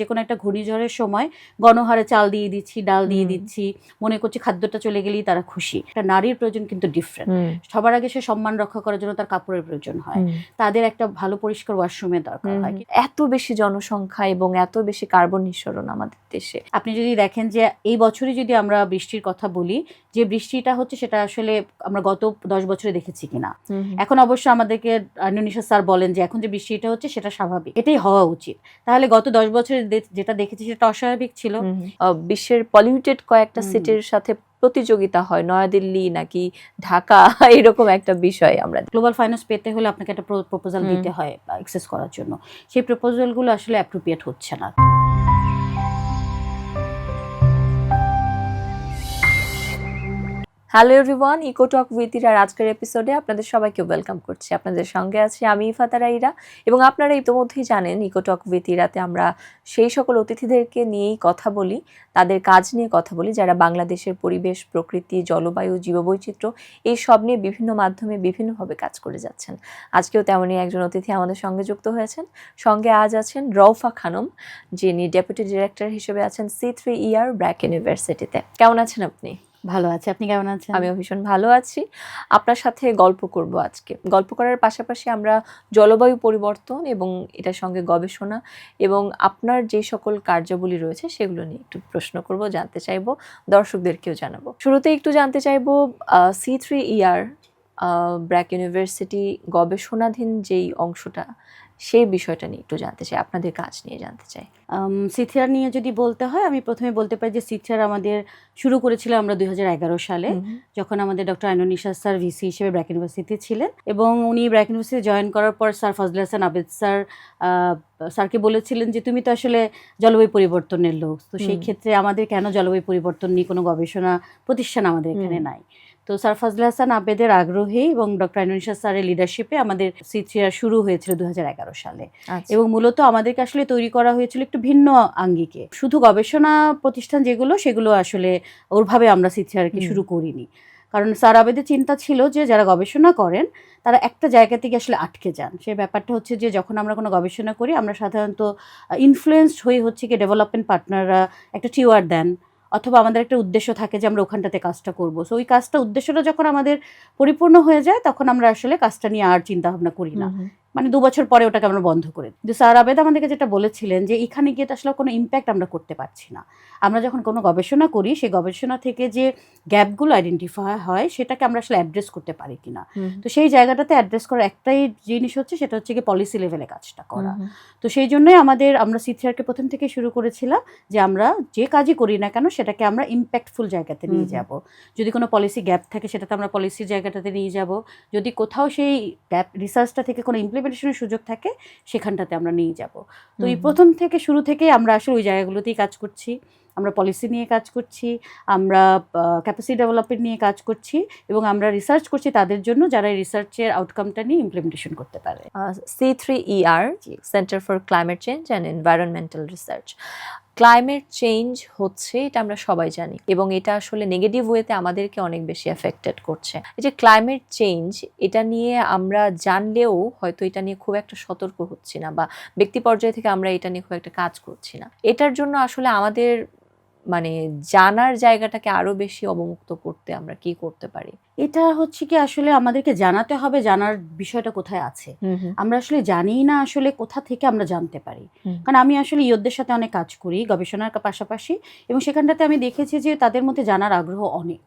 যেকোনো একটা ঘূর্ণিঝড়ের সময় গণহারে চাল দিয়ে দিচ্ছি, ডাল দিয়ে দিচ্ছি, মনে করছি খাদ্যটা চলে গেলেই তারা খুশি। একটা নারীর প্রয়োজন কিন্তু ডিফারেন্ট। সবার আগে সে সম্মান রক্ষা করার জন্য তার কাপড়ের প্রয়োজন হয়, তাদের একটা ভালো পরিষ্কার ওয়াশরুমের দরকার হয়। এত বেশি জনসংখ্যা এবং এত বেশি কার্বন নিঃসরণ আমাদের দেশে, আপনি যদি দেখেন যে এই বছরই যদি আমরা বৃষ্টির কথা বলি, যে বৃষ্টিটা হচ্ছে সেটা আসলে আমরা গত 10 বছরে দেখেছি কিনা। এখন অবশ্য আমাদেরকে নিশা স্যার বলেন যে এখন যে বৃষ্টিটা হচ্ছে সেটা স্বাভাবিক, এটাই হওয়া উচিত। তাহলে গত 10 বছরে যেটা দেখেছি সেটা অস্বাভাবিক ছিল। বিশ্বের পলিউটেড কয়েকটা সিটির সাথে প্রতিযোগিতা হয়, নয়াদিল্লি নাকি ঢাকা, এরকম একটা বিষয়। আমরা গ্লোবাল ফাইন্যান্স পেতে হলে আপনাকে একটা প্রপোজাল দিতে হয় অ্যাক্সেস করার জন্য। সেই প্রপোজালগুলো আসলে অ্যাপ্রোপ্রিয়েট হচ্ছে না। Hello everyone, eco talk with ইরার আজকের এপিসোডে আপনাদের সবাইকে ওয়েলকাম করছি। আপনাদের সঙ্গে আছি আমি ইফাতারা ইরা, এবং আপনারা ইতোমধ্যেই জানেন ইকো টক উইথ ইরাতে আমরা সেই সকল অতিথিদেরকে নিয়েই কথা বলি, তাদের কাজ নিয়ে কথা বলি, যারা বাংলাদেশের পরিবেশ, প্রকৃতি, জলবায়ু, জীববৈচিত্র্য এই সব নিয়ে বিভিন্ন মাধ্যমে বিভিন্নভাবে কাজ করে যাচ্ছেন। আজকেও তেমনই একজন অতিথি আমাদের সঙ্গে যুক্ত হয়েছেন। সঙ্গে আজ আছেন রওফা খানম, যিনি ডেপুটি ডিরেক্টর হিসেবে আছেন C3ER ব্র্যাক ইউনিভার্সিটিতে। কেমন আছেন আপনি? ভালো আছে, আপনি কেমন আছেন? আমিও ভীষণ ভালো আছি। আপনার সাথে গল্প করব আজকে। গল্প করার পাশাপাশি আমরা জলবায়ু পরিবর্তন এবং এটার সঙ্গে গবেষণা এবং আপনার যে সকল কার্যাবলী রয়েছে সেগুলো নিয়ে একটু প্রশ্ন করব, জানতে চাইবো, দর্শকদেরকেও জানাবো। শুরুতে একটু জানতে চাইবো C3ER ব্র্যাক ইউনিভার্সিটি গবেষণাধীন যেই অংশটা, সেই বিষয়টা নিয়ে একটু জানতে চাই, আপনাদের কাজ নিয়ে জানতে চাই। সিথিয়ার নিয়ে যদি বলতে হয়, আমি প্রথমে বলতে পারি যে সিথিয়ার আমাদের শুরু করেছিলাম আমরা 2011 সালে, যখন আমাদের ডক্টর নিশা স্যার ভিসি হিসেবে ব্র্যাক ইউনিভার্সিটি ছিলেন। এবং উনি ব্র্যাক ইউনিভার্সিটি জয়েন করার পর স্যার ফজলে হাসান আবেদ স্যারকে বলেছিলেন যে তুমি তো আসলে জলবায়ু পরিবর্তনের লোক, তো সেই ক্ষেত্রে আমাদের কেন জলবায়ু পরিবর্তন নিয়ে কোনো গবেষণা প্রতিষ্ঠান আমাদের এখানে নাই। তো স্যার ফজলে হাসান আবেদের আগ্রহে এবং ডক্টর নিশা স্যারের লিডারশিপে আমাদের C3ER শুরু হয়েছিল 2011 সালে। এবং মূলত আমাদেরকে আসলে তৈরি করা হয়েছিল একটু ভিন্ন আঙ্গিকে। শুধু গবেষণা প্রতিষ্ঠান যেগুলো, সেগুলো আসলে ওরভাবে আমরা C3ER-কে শুরু করিনি। কারণ স্যার আবেদের চিন্তা ছিল যে যারা গবেষণা করেন তারা একটা জায়গা থেকে আসলে আটকে যান। সেই ব্যাপারটা হচ্ছে যে যখন আমরা কোনো গবেষণা করি, আমরা সাধারণত ইনফ্লুয়েন্সড হয়ে হচ্ছে কি ডেভেলপমেন্ট পার্টনাররা একটা টিওয়ার দেন, অথবা আমাদের একটা উদ্দেশ্য থাকে যে আমরা ওখানটাতে কাজটা করবো। সো ওই কাজটা, উদ্দেশ্যটা যখন আমাদের পরিপূর্ণ হয়ে যায়, তখন আমরা আসলে কাজটা নিয়ে আর চিন্তা ভাবনা করি না। মানে 2 বছর পরে ওটাকে আমরা বন্ধ করে দিই। কিন্তু স্যার আবেদ আমাদেরকে যেটা বলেছিলেন যে এখানে গিয়ে তো আসলে কোনো ইম্প্যাক্ট আমরা করতে পারছি না। আমরা যখন কোনো গবেষণা করি, সেই গবেষণা থেকে যে গ্যাপগুলো আইডেন্টিফাই হয় সেটাকে আমরা আসলে অ্যাড্রেস করতে পারি কিনা। তো সেই জায়গাটাতে অ্যাড্রেস করার একটাই জিনিস হচ্ছে, সেটা হচ্ছে কি পলিসি লেভেলে কাজটা করা। তো সেই জন্যই আমরা C3ER-কে প্রথম থেকে শুরু করেছিলাম যে আমরা যে কাজই করি না কেন সেটাকে আমরা ইম্প্যাক্টফুল জায়গাতে নিয়ে যাব। যদি কোনো পলিসি গ্যাপ থাকে সেটাতে আমরা পলিসির জায়গাটাতে নিয়ে যাব। যদি কোথাও সেই গ্যাপ রিসার্চটা থেকে কোনো ইমপ্লিমেন্টেশনের সুযোগ থাকে, সেখানটাতে আমরা নিয়ে যাব। তো এই প্রথম থেকে শুরু থেকে আমরা আসলে ওই জায়গাগুলোতেই কাজ করছি। আমরা পলিসি নিয়ে কাজ করছি, আমরা ক্যাপাসিটি ডেভেলপমেন্ট নিয়ে কাজ করছি, এবং আমরা রিসার্চ করছি তাদের জন্য যারা এই রিসার্চের আউটকামটা নিয়ে ইমপ্লিমেন্টেশন করতে পারে। C3ER centre for climate change and environmental research. Climate change হচ্ছে, এটা আমরা সবাই জানি, এবং এটা আসলে নেগেটিভ ওয়েতে আমাদেরকে অনেক বেশি এফেক্টেড করছে। এই যে ক্লাইমেট চেঞ্জ, এটা নিয়ে আমরা জানলেও হয়তো এটা নিয়ে খুব একটা সতর্ক হচ্ছি না, বা ব্যক্তি পর্যায়ে থেকে আমরা এটা নিয়ে খুব একটা কাজ করছি না। এটার জন্য আসলে আমাদের মানে জানার জায়গাটাকে আরো বেশি অবমুক্ত করতে আমরা কি করতে পারি? এটা হচ্ছে কি আসলে আমাদেরকে জানাতে হবে জানার বিষয়টা কোথায় আছে। আমরা আসলে জানিই না আসলে কোথা থেকে আমরা জানতে পারি। কারণ আমি আসলে ইয়োদের সাথে অনেক কাজ করি গবেষণার পাশাপাশি, এবং সেখানটাতে আমি দেখেছি যে তাদের মধ্যে জানার আগ্রহ অনেক,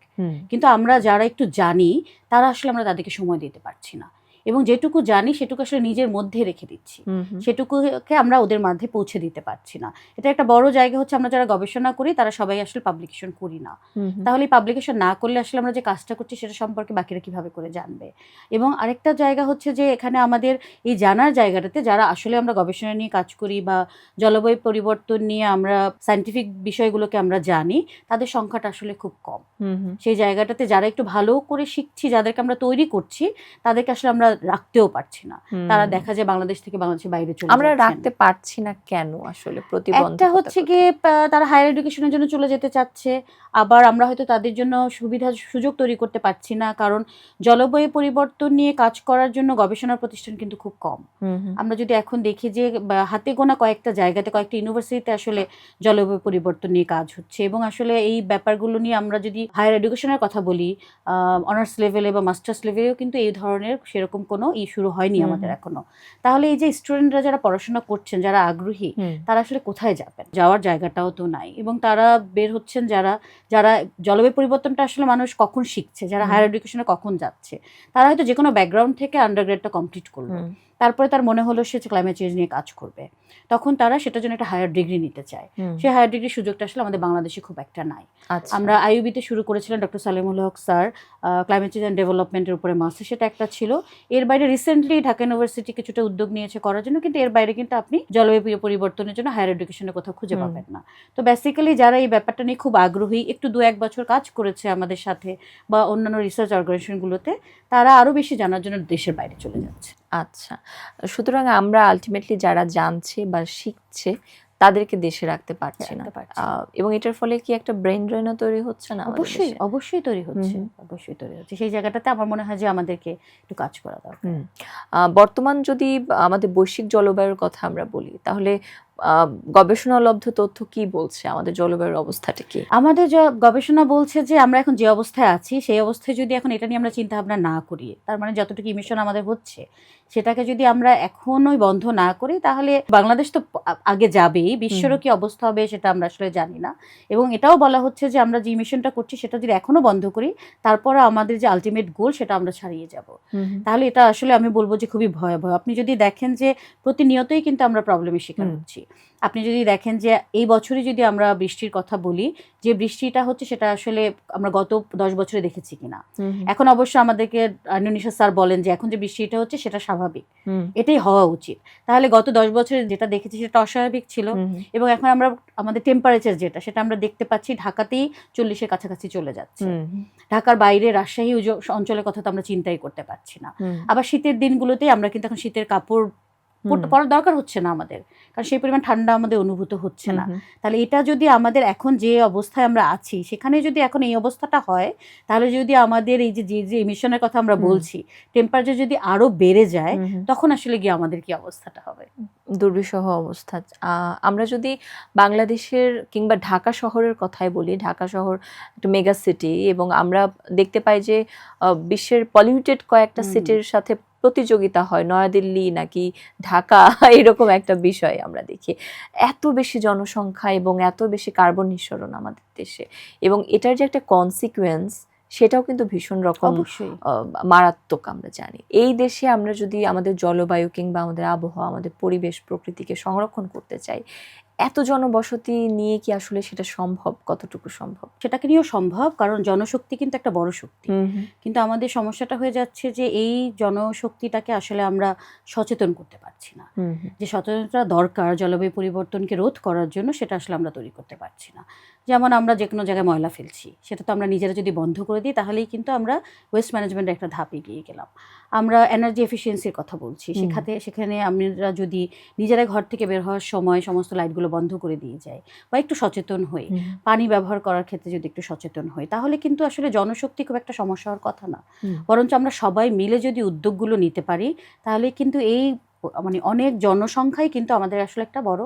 কিন্তু আমরা যারা একটু জানি তারা আসলে আমরা তাদেরকে সময় দিতে পারছি না, এবং যেটুকু জানি সেটুকু আসলে নিজের মধ্যে রেখে দিচ্ছি, সেটুকুকে আমরা ওদের মধ্যে পৌঁছে দিতে পারছি না। এটা একটা বড় জায়গা হচ্ছে, আমরা যারা গবেষণা করি তারা সবাই আসলে পাবলিকেশন করি না। তাহলে পাবলিকেশন না করলে আসলে আমরা যে কাজটা করছি সেটা সম্পর্কে বাকিরা কিভাবে করে জানবে। এবং আরেকটা জায়গা হচ্ছে যে এখানে আমাদের এই জানার জায়গাটাতে যারা আসলে আমরা গবেষণা নিয়ে কাজ করি বা জলবায়ু পরিবর্তন নিয়ে আমরা সায়েন্টিফিক বিষয়গুলোকে আমরা জানি, তাদের সংখ্যাটা আসলে খুব কম। সেই জায়গাটাতে যারা একটু ভালো করে শিখছি, যাদেরকে আমরা তৈরি করছি, তাদেরকে আসলে আমরা রাখতেও পারছি না। তারা দেখা যায় বাংলাদেশ থেকে বাংলাদেশের বাইরে চলে আমরা যাচ্ছেন। রাখতে পারছি না কেন আসলে? একটা প্রতিবন্ধকতা হচ্ছে কোথায়? গিয়ে তারা হায়ার এডুকেশনের জন্য চলে যেতে চাচ্ছে, আবার আমরা হয়তো তাদের জন্য সুবিধা সুযোগ তৈরি করতে পারছি না, কারণ জলবায়ু পরিবর্তন নিয়ে কাজ করার জন্য গবেষণা প্রতিষ্ঠান কিন্তু খুব কম। আমরা যদি এখন দেখি যে হাতে গোনা কয়েকটা জায়গাতে, কয়েকটা ইউনিভার্সিটিতে আসলে জলবায়ু পরিবর্তন নিয়ে কাজ হচ্ছে, এবং আসলে এই ব্যাপারগুলো নিয়ে আমরা যদি হায়ার এডুকেশনের কথা বলি, অনার্স লেভেলে বা মাস্টার্স লেভেলেও কিন্তু এই ধরনের সেরকম কোনো শুরু হয়নি আমাদের এখনো। তাহলে এই যে স্টুডেন্টরা যারা পড়াশোনা করছেন, যারা আগ্রহী, তারা আসলে কোথায় যাবেন? যাওয়ার জায়গাটাও তো নাই, এবং তারা বের হচ্ছেন যারা যারা জলবায়ু পরিবর্তনটা আসলে মানুষ কখন শিখছে, যারা হায়ার এডুকেশনে কখন যাচ্ছে, তারা হয়তো যে কোনো ব্যাকগ্রাউন্ড থেকে আন্ডারগ্রেডটা কমপ্লিট করলো, তারপরে তার মনে হলো সে ক্লাইমেট চেঞ্জ নিয়ে কাজ করবে, তখন তারা সেটার জন্য একটা হায়ার ডিগ্রি নিতে চায়। সেই হায়ার ডিগ্রির সুযোগটা আসলে আমাদের বাংলাদেশে খুব একটা নাই। আমরা আইইউবিতে শুরু করেছিলাম, doctor Salemul Haque sir climate change and ডেভেলপমেন্টের উপরে মাস্টার, সেটা একটা ছিল। এর বাইরে রিসেন্টলি ঢাকা ইউনিভার্সিটি কিছুটা উদ্যোগ নিয়েছে করার জন্য, কিন্তু এর বাইরে কিন্তু আপনি জলবায়ু পরিবর্তনের জন্য হায়ার এডুকেশনে কোথাও খুঁজে পাবেন না। তো বেসিক্যালি যারা এই ব্যাপারটা নিয়ে খুব আগ্রহী, একটু 2-1 বছর কাজ করেছে আমাদের সাথে বা অন্যান্য রিসার্চ অর্গানাইজেশনগুলোতে, তারা আরও বেশি জানার জন্য দেশের বাইরে চলে যাচ্ছে। আচ্ছা, সুতরাং আমরা আলটিমেটলি যারা জানছে বা শিখছে তাদেরকে দেশে রাখতে পারছি না, এবং এটার ফলে কি একটা ব্রেন ড্রেনও তৈরি হচ্ছে না? অবশ্যই অবশ্যই তৈরি হচ্ছে, অবশ্যই তৈরি হচ্ছে। সেই জায়গাটাতে আমার মনে হয় যে আমাদেরকে একটু কাজ করা দরকার। বর্তমান যদি আমাদের বৈশ্বিক জলবায়ুর কথা আমরা বলি, তাহলে গবেষণালব্ধ তথ্য কি বলছে আমাদের জলবায়ুর অবস্থাটা কি? আমাদের গবেষণা বলছে যে আমরা এখন যে অবস্থায় আছি, সেই অবস্থায় যদি এখন এটা নিয়ে আমরা চিন্তা ভাবনা না করি, তার মানে যতটুকু ইমিশন আমাদের হচ্ছে সেটাকে যদি আমরা এখনোই বন্ধ না করি, তাহলে বাংলাদেশ তো আগে যাবেই, বিশ্বেরও কি অবস্থা হবে সেটা আমরা আসলে জানি না। এবং এটাও বলা হচ্ছে যে আমরা যে ইমিশনটা করছি সেটা যদি এখনো বন্ধ করি, তারপরে আমাদের যে আলটিমেট গোল সেটা আমরা ছাড়িয়ে যাব। তাহলে এটা আসলে আমি বলবো যে খুবই ভয়াবহ। আপনি যদি দেখেন যে প্রতিনিয়তই কিন্তু আমরা প্রবলেমের শিকার হচ্ছি। আপনি যদি দেখেন যে এই বছরই যদি আমরা বৃষ্টির কথা বলি, যে বৃষ্টিটা হচ্ছে সেটা আসলে আমরা গত 10 বছরে দেখেছি কিনা। এখন অবশ্য আমাদেরকে নিশা স্যার বলেন যে এখন যে বৃষ্টিটা হচ্ছে সেটা স্বাভাবিক, এটাই হওয়া উচিত। তাহলে গত 10 বছরে যেটা দেখেছি সেটা অস্বাভাবিক ছিল, এবং এখন আমরা আমাদের টেম্পারেচার যেটা সেটা আমরা দেখতে পাচ্ছি ঢাকাতেই 40-এর কাছাকাছি চলে যাচ্ছে। ঢাকার বাইরে রাজশাহী অঞ্চলের কথা তো আমরা চিন্তাই করতে পারছি না। আবার শীতের দিনগুলোতেই আমরা কিন্তু এখন শীতের কাপড় পরার দরকার হচ্ছে না আমাদের, কারণ সেই পরিমাণ ঠান্ডা আমাদের অনুভূত হচ্ছে না। তাহলে এটা যদি আমাদের এখন যে অবস্থায় আমরা আছি সেখানে যদি এখন এই অবস্থাটা হয়, তাহলে যদি আমাদের এই যে যে ইমিশনের কথা আমরা বলছি, টেম্পারেচার যদি আরো বেড়ে যায়, তখন আসলে গিয়ে আমাদের কি অবস্থাটা হবে? দুর্বিষহ অবস্থা। আমরা যদি বাংলাদেশের কিংবা ঢাকা শহরের কথাই বলি, ঢাকা শহর একটা মেগা সিটি, এবং আমরা দেখতে পাই যে বিশ্বের পলিউটেড কয়েকটা সিটির সাথে প্রতিযোগিতা হয়, নয়াদিল্লি নাকি ঢাকা, এরকম একটা বিষয় আমরা দেখি। এত বেশি জনসংখ্যা এবং এত বেশি কার্বন নিঃসরণ আমাদের দেশে, এবং এটার যে একটা কনসিকুয়েন্স সেটাও কিন্তু ভীষণ রকম মারাত্মক আমরা জানি। এই দেশে আমরা যদি আমাদের জলবায়ু কিংবা আমাদের আবহাওয়া, আমাদের পরিবেশ প্রকৃতিকে সংরক্ষণ করতে চাই, এত জনবসতি নিয়ে কি আসলে সেটা সম্ভব? কতটুকু সম্ভব? সেটাকে নিয়েও সম্ভব, কারণ জনশক্তি কিন্তু একটা বড় শক্তি। কিন্তু আমাদের সমস্যাটা হয়ে যাচ্ছে যে এই জনশক্তিটাকে আসলে আমরা সচেতন করতে পারছি না। যে সচেতনতা দরকার জলবায়ু পরিবর্তনকে রোধ করার জন্য, সেটা আসলে আমরা তৈরি করতে পারছি না। যেমন আমরা যে কোনো জায়গায় ময়লা ফেলছি, সেটা তো আমরা নিজেরা যদি বন্ধ করে দিই, তাহলেই কিন্তু আমরা ওয়েস্ট ম্যানেজমেন্টের একটা ধাপ এগিয়ে গেলাম। আমরা এনার্জি এফিসিয়েন্সির কথা বলছি, সেখানে আমরা যদি নিজেরাই ঘর থেকে বের হওয়ার সময় সমস্ত লাইটগুলো বন্ধ করে দিয়ে যাই, বা একটু সচেতন হই, পানি ব্যবহার করার ক্ষেত্রে যদি একটু সচেতন হই, তাহলে কিন্তু আসলে জনশক্তি খুব একটা সমস্যা হওয়ার কথা না। বরঞ্চ আমরা সবাই মিলে যদি উদ্যোগগুলো নিতে পারি, তাহলে কিন্তু এই মানে অনেক জনসংখ্যাই কিন্তু আমাদের আসলে একটা বড়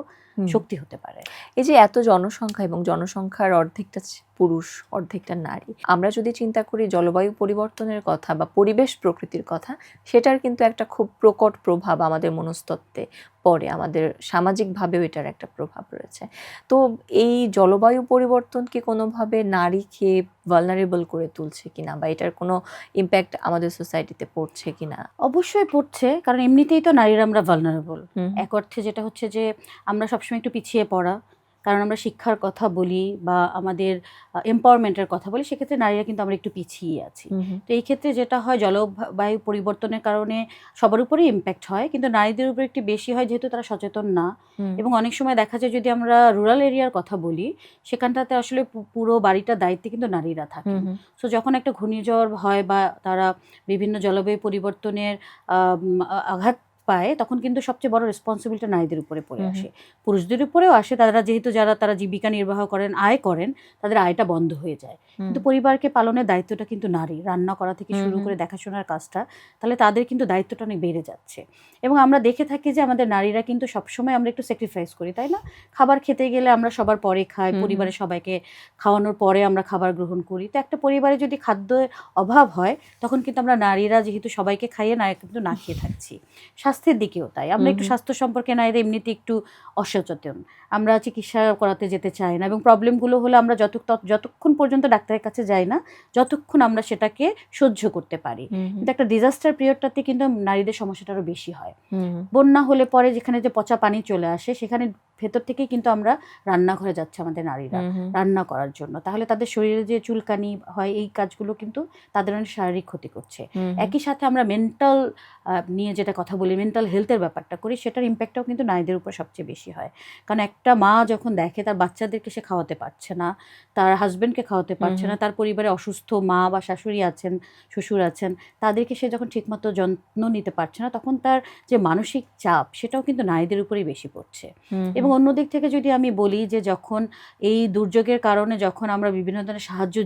শক্তি হতে পারে। এই যে এত জনসংখ্যা, এবং জনসংখ্যার অর্ধেকটা পুরুষ, অর্ধেকটা নারী, আমরা যদি চিন্তা করি জলবায়ু পরিবর্তনের কথা বা পরিবেশ প্রকৃতির কথা, সেটার কিন্তু একটা খুব প্রকট প্রভাব আমাদের মনস্তত্ত্বে পড়ে, আমাদের সামাজিকভাবেও এটার একটা প্রভাব রয়েছে। তো এই জলবায়ু পরিবর্তন কি কোনোভাবে নারীকে ভালনারেবল করে তুলছে কিনা, বা এটার কোনো ইম্প্যাক্ট আমাদের সোসাইটিতে পড়ছে কিনা? অবশ্যই পড়ছে, কারণ এমনিতেই তো নারীরা আমরা ভালনারেবল। এক অর্থে যেটা হচ্ছে যে আমরা সবসময় একটু পিছিয়ে পড়া, কারণ আমরা শিক্ষার কথা বলি বা আমাদের এম্পাওয়ারমেন্টের কথা বলি, সেক্ষেত্রে নারীরা কিন্তু আমরা একটু পিছিয়ে আছি। তো এই ক্ষেত্রে যেটা হয়, জলবায়ু পরিবর্তনের কারণে সবার উপরেই ইম্প্যাক্ট হয়, কিন্তু নারীদের উপর একটু বেশি হয় যেহেতু তারা সচেতন না। এবং অনেক সময় দেখা যায় যদি আমরা রুরাল এরিয়ার কথা বলি, সেখানটাতে আসলে পুরো বাড়িটার দায়িত্বে কিন্তু নারীরা থাকে। সো যখন একটা ঘূর্ণিঝড় হয় বা তারা বিভিন্ন জলবায়ু পরিবর্তনের আঘাত পায়, তখন কিন্তু সবচেয়ে বড় রেসপন্সিবিলিটি নারীদের উপরে পড়ে আসে। পুরুষদের উপরেও আসে, তারা যেহেতু তারা জীবিকা নির্বাহ করেন, আয় করেন, তাদের আয়টা বন্ধ হয়ে যায়। কিন্তু পরিবারকে পালনের দায়িত্বটা কিন্তু নারী, রান্না করা থেকে শুরু করে দেখাশোনার কাজটা, তাহলে তাদের কিন্তু দায়িত্বটা অনেক বেড়ে যাচ্ছে। এবং আমরা দেখে থাকি যে আমাদের নারীরা কিন্তু সবসময় আমরা একটু স্যাক্রিফাইস করি, তাই না? খাবার খেতে গেলে আমরা সবার পরে খাই, পরিবারের সবাইকে খাওয়ানোর পরে আমরা খাবার গ্রহণ করি। তো একটা পরিবারে যদি খাদ্যের অভাব হয়, তখন কিন্তু আমরা নারীরা যেহেতু সবাইকে খাইয়ে না, কিন্তু না খেয়ে থাকছি। স্বাস্থ্যের দিকেও তাই, আমরা একটু স্বাস্থ্য সম্পর্কে নারীরা এমনিতে একটু অসচেতন, আমরা চিকিৎসা করাতে যেতে চাই না, এবং প্রবলেমগুলো হলে আমরা যতক্ষণ পর্যন্ত ডাক্তারের কাছে যাই না, যতক্ষণ আমরা সেটাকে সহ্য করতে পারি। কিন্তু একটা ডিজাস্টার পিরিয়ডটাতে কিন্তু নারীদের সমস্যাটা আরো বেশি হয়। বন্যা হলে পরে যেখানে যে পচা পানি চলে আসে, সেখানে ভেতর থেকেই কিন্তু আমরা রান্নাঘরে যাচ্ছে আমাদের নারীরা রান্না করার জন্য, তাহলে তাদের শরীরে যে চুলকানি হয়, এই কাজগুলো কিন্তু তাদের অনেক শারীরিক ক্ষতি করছে। একই সাথে আমরা মেন্টাল নিয়ে যেটা কথা বলি, মেন্টাল হেলথের ব্যাপারটা করি, সেটার ইম্প্যাক্টটাও কিন্তু নারীদের উপর সবচেয়ে বেশি হয়। কারণ একটা মা যখন দেখে তার বাচ্চাদেরকে সে খাওয়াতে পারছে না, তার হাজব্যান্ডকে খাওয়াতে পারছে না, তার পরিবারে অসুস্থ মা বা শাশুড়ি আছেন, শ্বশুর আছেন, তাদেরকে সে যখন ঠিকমতো যত্ন নিতে পারছে না, তখন তার যে মানসিক চাপ, সেটাও কিন্তু নারীদের উপরেই বেশি পড়ছে। এবং অন্যদিক থেকে যদি আমি বলি যে যখন এই দুর্যোগের কারণে যখন আমরা বিভিন্ন ধরনের সাহায্য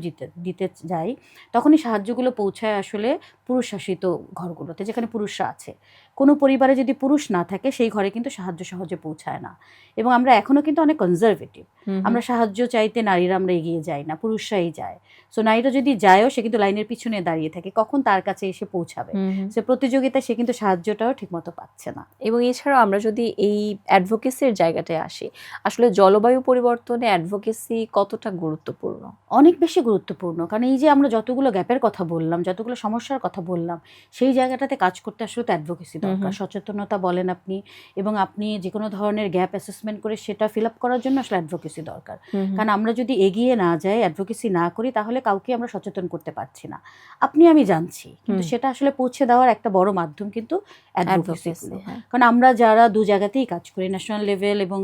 দিতে যাই, তখন এই সাহায্যগুলো পৌঁছায় আসলে পুরুষ শাসিত ঘরগুলোতে, যেখানে পুরুষরা আছে। কোনো পরিবারে যদি পুরুষ না থাকে, সেই ঘরে কিন্তু সাহায্য সহজে পৌঁছায় না। এবং আমরা এখনো কিন্তু অনেক কনজারভেটিভ, আমরা সাহায্য চাইতে নারীরা আমরা এগিয়ে যাই না, পুরুষরাই যায়। সো নারীরা যদি যায়ও, সে কিন্তু লাইনের পিছনে দাঁড়িয়ে থাকে, কখন তার কাছে এসে পৌঁছাবে। সে প্রতিযোগিতায় সে কিন্তু সাহায্যটাও ঠিকমতো পাচ্ছে না। এবং এছাড়াও আমরা যদি এই অ্যাডভোকেসির জায়গাটায় আসি, আসলে জলবায়ু পরিবর্তনে অ্যাডভোকেসি কতটা গুরুত্বপূর্ণ? অনেক বেশি গুরুত্বপূর্ণ, কারণ এই যে আমরা যতগুলো গ্যাপের কথা বললাম, যতগুলো সমস্যার কথা বললাম, সেই জায়গাটাতে কাজ করতে আসলে তো অ্যাডভোকেসি দরকার। সচেতনতা বলেন আপনি, এবং আপনি যে কোনো ধরনের গ্যাপ অ্যাসেসমেন্ট করে সেটা ফিল আপ করার জন্য আসলে অ্যাডভোকেসি দরকার। কারণ আমরা যদি এগিয়ে না যাই, অ্যাডভোকেসি না করি, তাহলে কাউকে আমরা সচেতন করতে পারছি না। আপনি আমি জানছি, কিন্তু সেটা আসলে পৌঁছে দেওয়ার একটা বড় মাধ্যম কিন্তু অ্যাডভোকেসি। কারণ আমরা যারা দু জায়গাতেই কাজ করি, ন্যাশনাল লেভেল এবং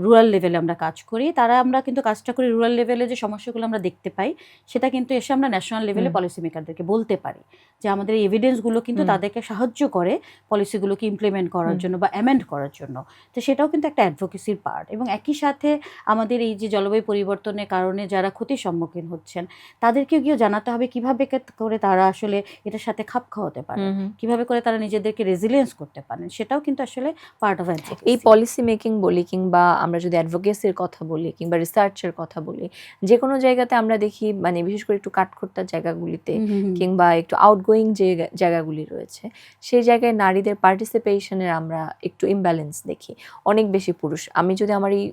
রুরাল লেভেলে আমরা কাজ করি, আমরা কিন্তু কাজটা করি রুরাল লেভেলে, যে সমস্যাগুলো আমরা দেখতে পাই, সেটা কিন্তু এসে আমরা ন্যাশনাল লেভেলে পলিসি মেকারদেরকে বলতে পারি, যে আমাদের এই এভিডেন্সগুলো কিন্তু তাদেরকে সাহায্য করে পলিসিগুলোকে ইমপ্লিমেন্ট করার জন্য বা অ্যামেন্ড করার জন্য। তো সেটাও কিন্তু একটা অ্যাডভোকেসির পার্ট। এবং একই সাথে আমাদের এই যে জলবায়ু পরিবর্তনের কারণে যারা ক্ষতির সম্মুখীন হচ্ছেন, তাদেরকেও গিয়ে জানাতে হবে কিভাবে করে তারা আসলে এটার সাথে খাপ খাওয়াতে পারে, কিভাবে করে তারা নিজেদেরকে রেজিলিয়েন্স করতে পারেন, সেটাও কিন্তু আসলে পার্ট অফ অ্যাডভোকেসি। এই পলিসি মেকিং বলি, কিংবা আমরা যদি অ্যাডভোকেসির কথা বলি, কিংবা রিসার্চের কথা বলি, যে কোনো জায়গাতে আমরা দেখি, মানে বিশেষ করে একটু কাঠখোট্টার জায়গাগুলিতে কিংবা একটু আউটগোয়িং যে জায়গাগুলি রয়েছে, সেই জায়গায় নারীদের পার্টিসিপেশনের আমরা একটু ইমব্যালেন্স দেখি, অনেক বেশি পুরুষ। আমি যদি আমার এই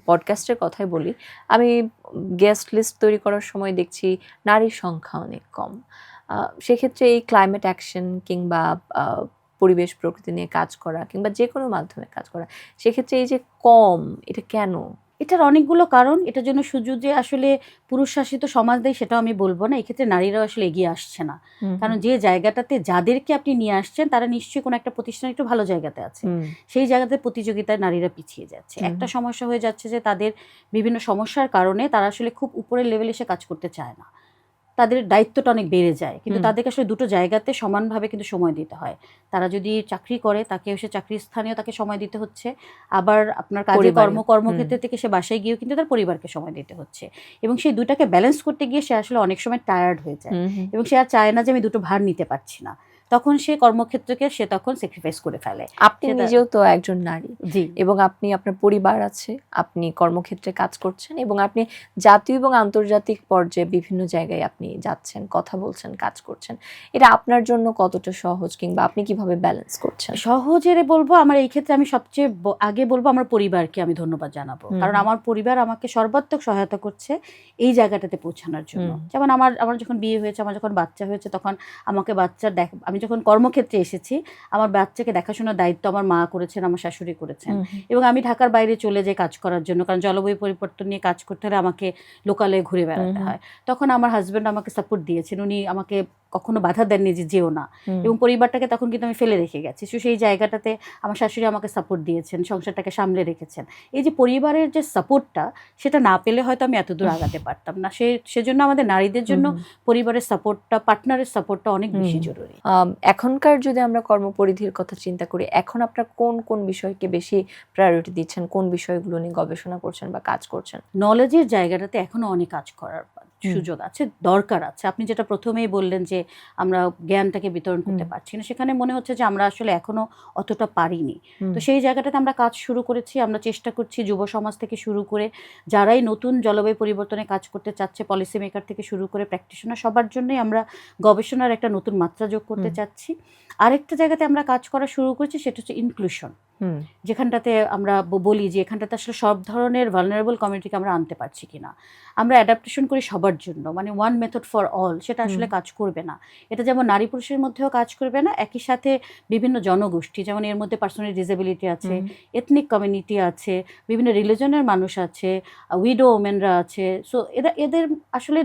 পডকাস্টের কথাই বলি, আমি গেস্ট লিস্ট তৈরি করার সময় দেখছি নারীর সংখ্যা অনেক কম। সেক্ষেত্রে এই ক্লাইমেট অ্যাকশন কিংবা পরিবেশ প্রকৃতি নিয়ে কাজ করা কিংবা যে কোনো মাধ্যমে কাজ করা, সেক্ষেত্রে এই যে কম, এটা কেন? এটার অনেকগুলো কারণ। এটার জন্য শুধু যে আসলে পুরুষ শাসিত সমাজ দেয় সেটাও আমি বলবো না, এক্ষেত্রে নারীরাও আসলে এগিয়ে আসছে না। কারণ যে জায়গাটাতে যাদেরকে আপনি নিয়ে আসছেন, তারা নিশ্চয়ই কোনো একটা প্রতিষ্ঠান একটু ভালো জায়গাতে আছে, সেই জায়গাতে প্রতিযোগিতায় নারীরা পিছিয়ে যাচ্ছে। একটা সমস্যা হয়ে যাচ্ছে যে তাদের বিভিন্ন সমস্যার কারণে তারা আসলে খুব উপরের লেভেলে এসে কাজ করতে চায় না, তাদের দায়িত্বটা অনেক বেড়ে যায়। কিন্তু তাদেরকে আসলে দুটো জায়গাতে সমানভাবে কিন্তু সময় দিতে হয়। তারা যদি চাকরি করে, তাকে এসে চাকরির স্থানেও তাকে সময় দিতে হচ্ছে, আবার আপনার কাজে কর্মক্ষেত্রে থেকে সে বাসায় গিয়েও কিন্তু তার পরিবারকে সময় দিতে হচ্ছে। এবং সেই দুটাকে ব্যালেন্স করতে গিয়ে সে আসলে অনেক সময় টায়ার্ড হয়ে যায়, এবং সে আর চায় না যে আমি দুটো ভার নিতে পারছি না, তখন সে কর্মক্ষেত্রকে সে তখন স্যাক্রিফাইস করে ফেলে। আপনি নিজেও তো একজন নারী, এবং আপনি, আপনার পরিবার আছে, আপনি কর্মক্ষেত্রে কাজ করছেন, এবং আপনি জাতীয় এবং আন্তর্জাতিক পর্যায়ে বিভিন্ন জায়গায় আপনি যাচ্ছেন, কথা বলছেন, কাজ করছেন। এটা আপনার জন্য কতটা সহজ, কিংবা আপনি কিভাবে ব্যালেন্স করছেন? সহজের বলবো, আমার এই ক্ষেত্রে আমি সবচেয়ে আগে বলবো আমার পরিবারকে আমি ধন্যবাদ জানাবো, কারণ আমার পরিবার আমাকে সর্বাত্মক সহায়তা করছে এই জায়গাটাতে পৌঁছানোর জন্য। যেমন আমার যখন বিয়ে হয়েছে, আমার যখন বাচ্চা হয়েছে, তখন আমাকে আমি যখন কর্মক্ষেত্রে এসেছি আমার বাচ্চাকে দেখাশোনার দায়িত্ব আমার মা করেছেন, আমার শাশুড়ি করেছেন, এবং আমি ঢাকার বাইরে চলে যাই কাজ করার জন্য, কারণ জলবায়ু পরিবর্তন নিয়ে কাজ করতে হলে আমাকে লোকালয়ে ঘুরে বেড়াতে হয়। তখন আমার হাজব্যান্ড আমাকে সাপোর্ট দিয়েছেন, উনি আমাকে কখনো বাধা দেননি যে যেও না, এবং পরিবারটাকে তখন কিন্তু আমি ফেলে রেখে গেছি। তো সেই জায়গাটাতে আমার শাশুড়ি আমাকে সাপোর্ট দিয়েছেন, সংসারটাকে সামলে রেখেছেন। এই যে পরিবারের যে সাপোর্টটা, সেটা না পেলে হয়তো আমি এত দূর আগাতে পারতাম না। সেজন্য আমাদের নারীদের জন্য পরিবারের সাপোর্টটা, পার্টনারের সাপোর্টটা অনেক বেশি জরুরি। এখনকার যদি আমরা কর্মপরিধির কথা চিন্তা করি, এখন আপনার কোন কোন বিষয়কে বেশি প্রায়োরিটি দিচ্ছেন, কোন বিষয়গুলো নিয়ে গবেষণা করছেন বা কাজ করছেন? নলেজের জায়গাটাতে এখনো অনেক কাজ করার সুযোগ আছে, দরকার আছে। আপনি যেটা প্রথমেই বললেন যে আমরা জ্ঞানটাকে বিতরণ করতে পারছি না, সেখানে মনে হচ্ছে যে আমরা আসলে এখনো অতটা পারিনি। তো সেই জায়গাটাতে আমরা কাজ শুরু করেছি, আমরা চেষ্টা করছি যুব সমাজ থেকে শুরু করে যারাই নতুন জলবায়ু পরিবর্তনে কাজ করতে চাচ্ছে, পলিসি মেকার থেকে শুরু করে প্র্যাকটিশনার, সবার জন্যই আমরা গবেষণার একটা নতুন মাত্রা যোগ করতে চাচ্ছি। আরেকটা জায়গাতে আমরা কাজ করা শুরু করেছি, সেটা হচ্ছে ইনক্লুশন, যেখানটাতে আমরা বলি যে এখানটাতে আসলে সব ধরনের ভালনারেবল কমিউনিটিকে আমরা আনতে পারছি কিনা। আমরা অ্যাডাপ্টেশন করি সবার জন্য, মানে ওয়ান মেথড ফর অল, সেটা আসলে কাজ করবে না। এটা যেমন নারী পুরুষের মধ্যেও কাজ করবে না, একই সাথে বিভিন্ন জনগোষ্ঠী, যেমন এর মধ্যে পার্সোনাল ডিসেবিলিটি আছে, এথনিক কমিউনিটি আছে, বিভিন্ন রিলিজনের মানুষ আছে, উইডো ওমেনরা আছে। সো এদের আসলে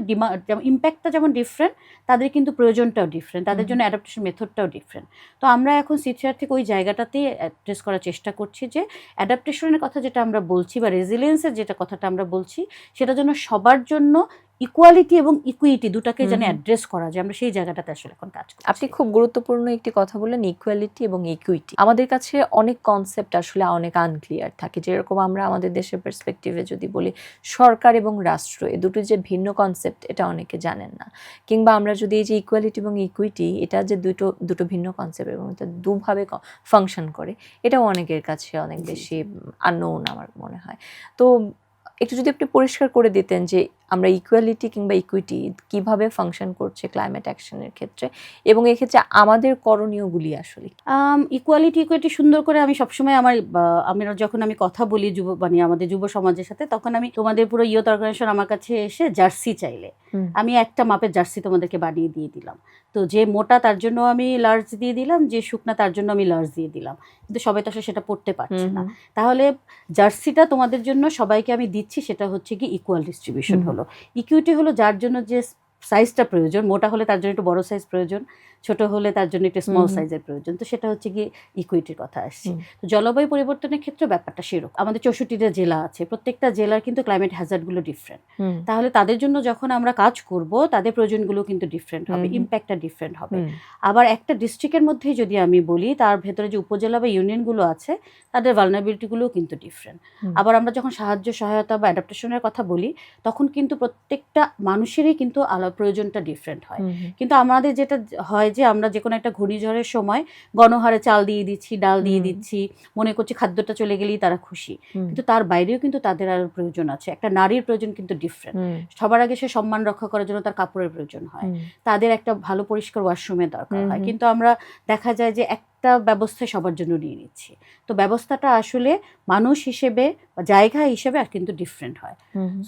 যেমন ইম্প্যাক্টটা যেমন ডিফারেন্ট, তাদের কিন্তু প্রয়োজনটাও ডিফারেন্ট, তাদের জন্য অ্যাডাপ্টেশন মেথডটাও ডিফারেন্ট। তো আমরা এখন সিটিআর থেকে ওই জায়গাটাতেই অ্যাড্রেস করার চেষ্টা করছি যে অ্যাডাপ্টেশনের কথা যেটা আমরা বলছি বা রেজিলিয়েন্সের যেটা কথাটা আমরা বলছি, সেটা যেন সবার জন্য ইকুয়ালিটি এবং ইকুইটি দুটাকে যেন অ্যাড্রেস করা যায়, আমরা সেই জায়গাটাতে আসলে এখন কাজ করছি। আপনি খুব গুরুত্বপূর্ণ একটি কথা বললেন, ইকুয়ালিটি এবং ইকুইটি। আমাদের কাছে অনেক কনসেপ্ট আসলে অনেক আনক্লিয়ার থাকে। যেরকম আমরা আমাদের দেশের পার্সপেক্টিভে যদি বলি, সরকার এবং রাষ্ট্র এ দুটো যে ভিন্ন কনসেপ্ট, এটা অনেকে জানেন না। কিংবা আমরা যদি এই যে ইকুয়ালিটি এবং ইকুইটি, এটা যে দুটো ভিন্ন কনসেপ্ট এবং এটা দুভাবে ফাংশন করে, এটাও অনেকের কাছে অনেক বেশি আননোন আমার মনে হয়। তো একটু যদি আপনি পরিষ্কার করে দিতেন যে আমরা ইকুয়ালিটি কিংবা ইকুইটি কিভাবে ফাংশন করছে ক্লাইমেট অ্যাকশনের ক্ষেত্রে, এবং এক্ষেত্রে আমাদের করণীয়গুলি আসলে। ইকুইটি সুন্দর করে আমি সবসময় আমরা যখন আমি কথা বলি আমাদের যুব সমাজের সাথে, তখন আমি তোমাদের পুরো ইয়ুথ অর্গানাইজেশন আমার কাছে এসে জার্সি চাইলে আমি একটা মাপের জার্সি তোমাদেরকে বানিয়ে দিয়ে দিলাম। তো যে মোটা তার জন্য আমি লার্জ দিয়ে দিলাম, যে শুকনা তার জন্য আমি লার্জ দিয়ে দিলাম, কিন্তু সবাই তো আসলে সেটা পড়তে পারছে না। তাহলে জার্সিটা তোমাদের জন্য সবাইকে আমি দিচ্ছি, সেটা হচ্ছে কি ইকুয়াল ডিস্ট্রিবিউশন হলো। ইকুইটি হলো যার জন্য যে সাইজটা প্রয়োজন, মোটা হলে তার জন্য একটু বড় সাইজ প্রয়োজন, ছোট হলে তার জন্য একটু স্মল সাইজের প্রয়োজন। তো সেটা হচ্ছে কি ইকুইটির কথা আসছে। তো জলবায়ু পরিবর্তনের ক্ষেত্রে ব্যাপারটা সেরকম। আমাদের 64টা জেলা আছে, প্রত্যেকটা জেলার কিন্তু ক্লাইমেট হ্যাজার্ডগুলো ডিফারেন্ট। তাহলে তাদের জন্য যখন আমরা কাজ করব, তাদের প্রয়োজনগুলো কিন্তু ডিফারেন্ট হবে, ইম্প্যাক্টটা ডিফারেন্ট হবে। আবার একটা ডিস্ট্রিক্টের মধ্যেই যদি আমি বলি, তার ভেতরে যে উপজেলা বা ইউনিয়নগুলো আছে, তাদের ভালনারেবিলিটিগুলোও কিন্তু ডিফারেন্ট। আবার আমরা যখন সাহায্য, সহায়তা বা অ্যাডাপ্টেশনের কথা বলি, তখন কিন্তু প্রত্যেকটা মানুষেরই কিন্তু প্রয়োজনটা ডিফারেন্ট হয়। কিন্তু আমাদের যেটা হয় যে আমরা যে কোনো একটা ঘূর্ণিঝড়ের সময় গণহারে চাল দিয়ে দিচ্ছি, ডাল দিয়ে দিচ্ছি, মনে করছি খাদ্যটা চলে গেলেই তারা খুশি, কিন্তু তার বাইরেও কিন্তু তাদের আরো প্রয়োজন আছে। একটা নারীর প্রয়োজন কিন্তু ডিফারেন্ট। সবার আগে সে সম্মান রক্ষা করার জন্য তার কাপড়ের প্রয়োজন হয়, তাদের একটা ভালো পরিষ্কার ওয়াশরুমের দরকার হয়, কিন্তু আমরা দেখা যায় যে একটা ব্যবস্থায় সবার জন্য নিয়ে নিচ্ছি। তো ব্যবস্থাটা আসলে মানুষ হিসেবে, জায়গা হিসেবে আর কিন্তু ডিফারেন্ট হয়।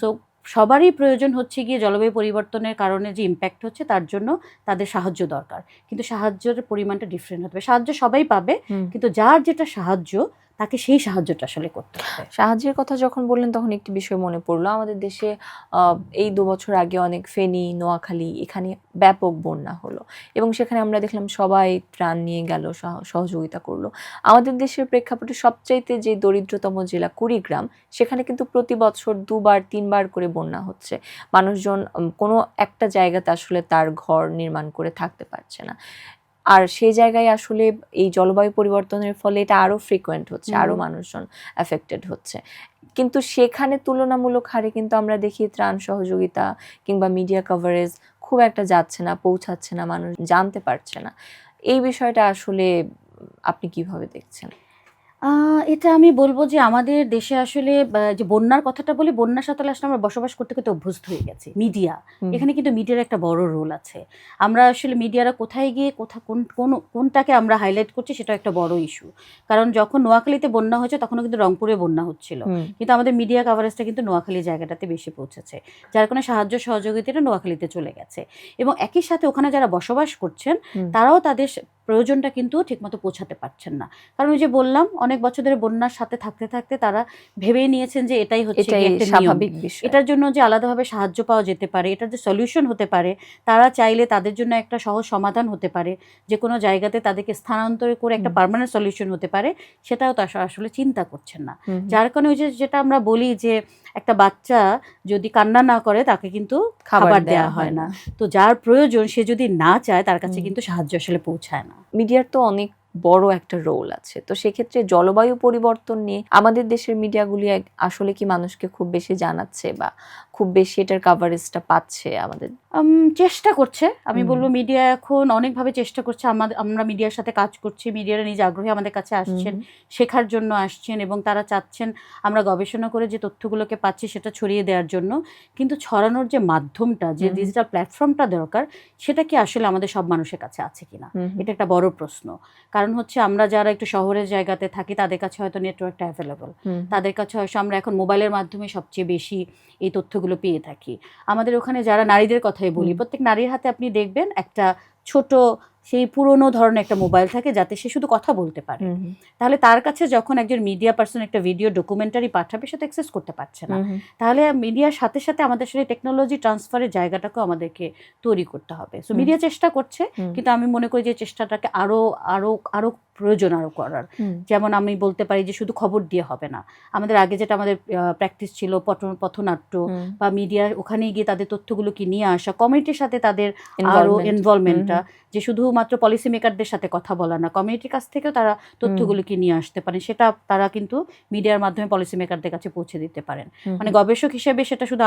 সো সবারই প্রয়োজন হচ্ছে গিয়ে জলবায়ু পরিবর্তনের কারণে যে ইম্প্যাক্ট হচ্ছে, তার জন্য তাদের সাহায্য দরকার, কিন্তু সাহায্যের পরিমাণটা ডিফারেন্ট হতে হবে। সাহায্য সবাই পাবে, কিন্তু যার যেটা সাহায্য তাকে সেই সাহায্যটা আসলে করতে হবে। সাহায্যের কথা যখন বললেন, তখন একটি বিষয় মনে পড়লো। আমাদের দেশে এই 2 বছর আগে অনেক ফেনী, নোয়াখালী এখানে ব্যাপক বন্যা হলো, এবং সেখানে আমরা দেখলাম সবাই ত্রাণ নিয়ে গেল, সহযোগিতা করলো। আমাদের দেশের প্রেক্ষাপটে সবচাইতে যে দরিদ্রতম জেলা কুড়িগ্রাম, সেখানে কিন্তু প্রতি বছর 2-3 বার করে বন্যা হচ্ছে। মানুষজন কোনো একটা জায়গাতে আসলে তার ঘর নির্মাণ করে থাকতে পারছে না। আর সেই জায়গায় আসলে এই জলবায়ু পরিবর্তনের ফলে এটা আরো ফ্রিকোয়েন্ট হচ্ছে, আরো মানুষজন এফেক্টেড হচ্ছে। কিন্তু সেখানে তুলনামূলক হারে কিন্তু আমরা দেখি ত্রাণ সহযোগিতা কিংবা মিডিয়া কভারেজ খুব একটা যাচ্ছে না, পৌঁছাচ্ছে না, মানুষ জানতে পারছে না। এই বিষয়টা আসলে আপনি কিভাবে দেখছেন? এটা আমি বলবো যে আমাদের দেশে আসলে যে বন্যার কথাটা বলি, বন্যার সাথে আসলে আমরা বসবাস করতে করতে অভ্যস্ত হয়ে গেছি। মিডিয়া, এখানে কিন্তু মিডিয়ার একটা বড় রোল আছে। আমরা আসলে মিডিয়ারা কোথায় গিয়ে কোনটাকে আমরা হাইলাইট করছি, সেটা একটা বড় ইস্যু। কারণ যখন নোয়াখালীতে বন্যা হয়েছে, তখনও কিন্তু রংপুরে বন্যা হচ্ছিল, কিন্তু আমাদের মিডিয়া কভারেজটা কিন্তু নোয়াখালী জায়গাটাতে বেশি পৌঁছেছে, যার কারণে সাহায্য সহযোগিতাটা নোয়াখালীতে চলে গেছে। এবং একই সাথে ওখানে যারা বসবাস করছেন, তারাও তাদের প্রয়োজনটা কিন্তু ঠিকমতো পৌঁছাতে পারছেন না। কারণ ওই যে বললাম, অনেক বছর ধরে বন্যার সাথে থাকতে থাকতে তারা ভেবেই নিয়েছেন যে এটাই হচ্ছে এটাই একটা নিয়ম, স্বাভাবিক বিষয়। এটার জন্য যে আলাদাভাবে সাহায্য পাওয়া যেতে পারে, এটার যে সলিউশন হতে পারে, তারা চাইলে তাদের জন্য একটা সহজ সমাধান হতে পারে, যে কোনো জায়গাতে তাদেরকে স্থানান্তর করে একটা পার্মানেন্ট সলিউশন হতে পারে, সেটাও তো আসলে চিন্তা করছেন না। যার কারণে ওই যে যেটা আমরা বলি যে একটা বাচ্চা যদি কান্না না করে তাকে কিন্তু খাবার দেওয়া হয় না। তো যার প্রয়োজন সে যদি না চায় তার কাছে কিন্তু সাহায্য আসলে পৌঁছায় না। মিডিয়ার তো অনেক বড় একটা রোল আছে, তো সেক্ষেত্রে জলবায়ু পরিবর্তন নিয়ে আমাদের দেশের মিডিয়াগুলি আসলে কি মানুষকে খুব বেশি জানাচ্ছে বা খুব বেশি এটার কাভারেজটা পাচ্ছে? আমাদের চেষ্টা করছে, আমি বলবো মিডিয়া এখন অনেকভাবে চেষ্টা করছে। আমরা মিডিয়ার সাথে কাজ করছি, মিডিয়ারা নিজ আগ্রহে আমাদের কাছে আসছেন, শেখার জন্য আসছেন, এবং তারা চাচ্ছেন আমরা গবেষণা করে যে তথ্যগুলোকে পাচ্ছি সেটা ছড়িয়ে দেওয়ার জন্য। কিন্তু ছড়ানোর যে মাধ্যমটা, যে ডিজিটাল প্ল্যাটফর্মটা দরকার, সেটা কি আসলে আমাদের সব মানুষের কাছে আছে কিনা, এটা একটা বড় প্রশ্ন। কারণ হচ্ছে আমরা যারা একটু শহরের জায়গাতে থাকি তাদের কাছে হয়তো নেটওয়ার্কটা অ্যাভেলেবল, তাদের কাছে হয়তো আমরা এখন মোবাইলের মাধ্যমে সবচেয়ে বেশি এই তথ্যগুলো পেয়ে থাকি। আমাদের ওখানে যারা নারীদের কথাই বলি, প্রত্যেক নারীর হাতে আপনি দেখবেন একটা ছোট সেই পুরোনো ধরনের একটা মোবাইল থাকে যাতে সে শুধু কথা বলতে পারে। তাহলে তার কাছে যখন একজন মিডিয়া পার্সন একটা ভিডিও ডকুমেন্টারি পাঠাবে, সেটা অ্যাক্সেস করতে পারছে না। তাহলে মিডিয়ার সাথে সাথে আমাদের আসলে টেকনোলজি ট্রান্সফারের জায়গাটাকেও আমাদেরকে তৈরি করতে হবে। সো মিডিয়া চেষ্টা করছে, কিন্তু আমি মনে করি যে চেষ্টাটাকে আরো আরো আরো প্রয়োজন আরো করার। যেমন আমি বলতে পারি যে শুধু খবর দিয়ে হবে না, আমাদের আগে যেটা আমাদের প্র্যাকটিস ছিল পথনাট্য বা মিডিয়া, ওখানে গিয়ে তাদের তথ্যগুলোকে নিয়ে আসা, কমিউনিটির সাথে তাদের আরো ইনভলভমেন্টটা, যে শুধুমাত্র পলিসি মেকারদের সাথে কথা বলা না, কমিউনিটির কাছ থেকেও তারা তথ্যগুলোকে নিয়ে আসতে পারেন, সেটা তারা কিন্তু মিডিয়ার মাধ্যমে পলিসি মেকারদের কাছে পৌঁছে দিতে পারেন। মানে গবেষক হিসেবে সেটা শুধু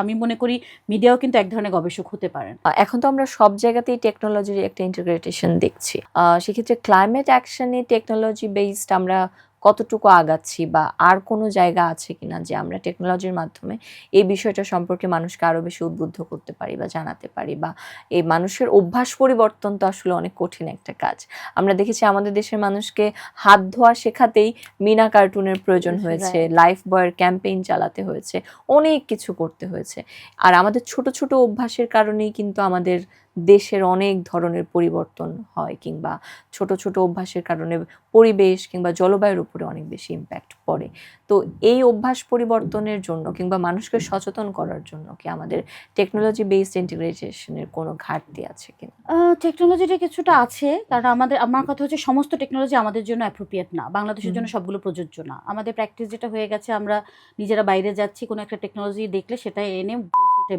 আমি মনে করি মিডিয়াও কিন্তু এক ধরনের গবেষক হতে পারেন। এখন তো আমরা সব জায়গাতেই টেকনোলজির একটা ইন্টিগ্রেটেশন দেখছি, সেক্ষেত্রে ক্লাইমেট অ্যাকশনে টেকনোলজি বেসড আমরা কতটুকু আগাচ্ছি, বা আর কোনো জায়গা আছে কিনা যে আমরা টেকনোলজির মাধ্যমে এই বিষয়টা সম্পর্কে মানুষকে আরো বেশি উদ্বুদ্ধ করতে পারি বা জানাতে পারি? বা এই মানুষের অভ্যাস পরিবর্তন তো আসলে অনেক কঠিন একটা কাজ। আমরা দেখেছি আমাদের দেশের মানুষকে হাত ধোয়া শেখাতেই মিনা কার্টুনের প্রয়োজন হয়েছে, লাইফ বয়ের ক্যাম্পেইন চালাতে হয়েছে, অনেক কিছু করতে হয়েছে। আর আমাদের ছোট ছোট অভ্যাসের কারণেই কিন্তু আমাদের দেশের অনেক ধরনের পরিবর্তন হয়, কিংবা ছোট ছোট অভ্যাসের কারণে পরিবেশ কিংবা জলবায়ুর উপরে অনেক বেশি ইম্প্যাক্ট পড়ে। তো এই অভ্যাস পরিবর্তনের জন্য কিংবা মানুষকে সচেতন করার জন্য কি আমাদের টেকনোলজি বেসড ইন্টিগ্রেশনের কোনো ঘাটতি আছে কিনা? টেকনোলজিটা কিছুটা আছে, কারণ আমার কথা হচ্ছে সমস্ত টেকনোলজি আমাদের জন্য অ্যাপ্রোপ্রিয়েট না, বাংলাদেশের জন্য সবগুলো প্রযোজ্য না। আমাদের প্র্যাকটিস যেটা হয়ে গেছে, আমরা নিজেরা বাইরে যাচ্ছি, কোনো একটা টেকনোলজি দেখলে সেটা এনে